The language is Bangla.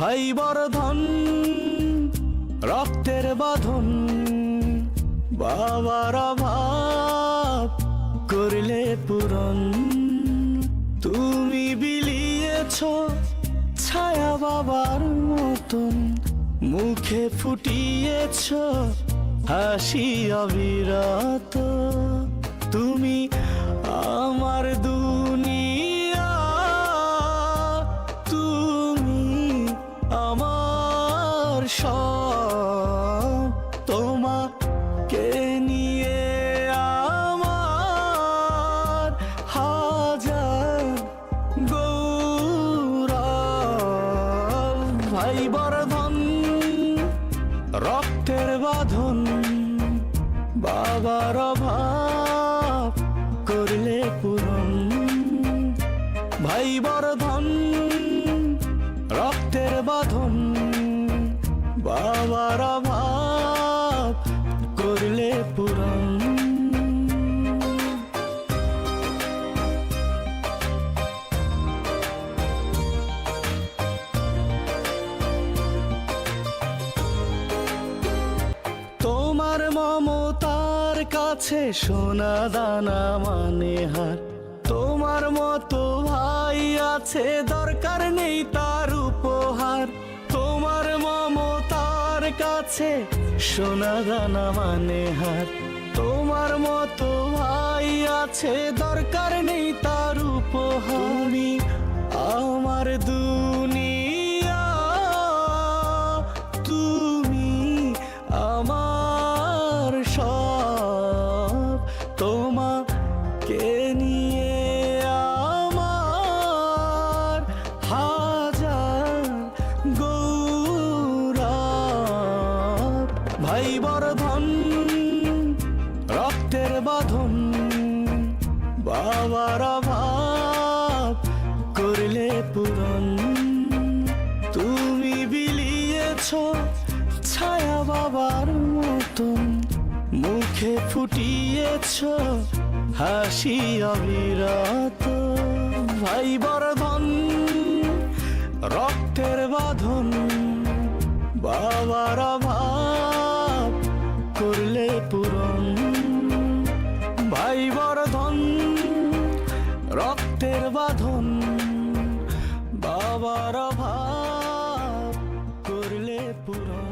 ভাই বর্ধন রক্তের বাঁধন, বাবার অভাব করলে পূরণ। তুমি বিলিয়েছ ছায়া বাবার মতন, মুখে ফুটিয়েছ হাসি অবিরত। তুমি আমার দুনিয়া, তুমি আমার সব। তোমাকে নিয়ে আমার হাজার গৌরব। ভাই বর্ধন রক্তের বাঁধন, বাবার অভাব করলে পূরণ। ভাই বর্ধন রক্তের বাঁধন, বাবার অভাব করলে পূরণ। তোমার মমতার কাছে সোনা দানা মানে হার। তোমার মতো ভাই আছে, দরকার নেই তার উপহার। তোমার মমতার কাছে সোনা দানা মানে হার। তোমার মতো ভাই আছে, দরকার নেই তার উপহার। তুমি আমার দুনিয়া, তুমি আমার সব। তোমাকে নিয়ে আমার হাজার গৌরব। ভাই বর্ধন রক্তের বাঁধন, বাবার অভাব করলে পূরণ। তুমি বিলিয়েছ ছায়া বাবার মতন, মুখে ফুটিয়েছ হাসি অবিরত। ভাই বর্ধন রক্তের বাঁধন, বাবার অভাব করলে পূরণ। ভাই বর্ধন রক্তের বাঁধন, বাবার অভাব করলে পূরণ।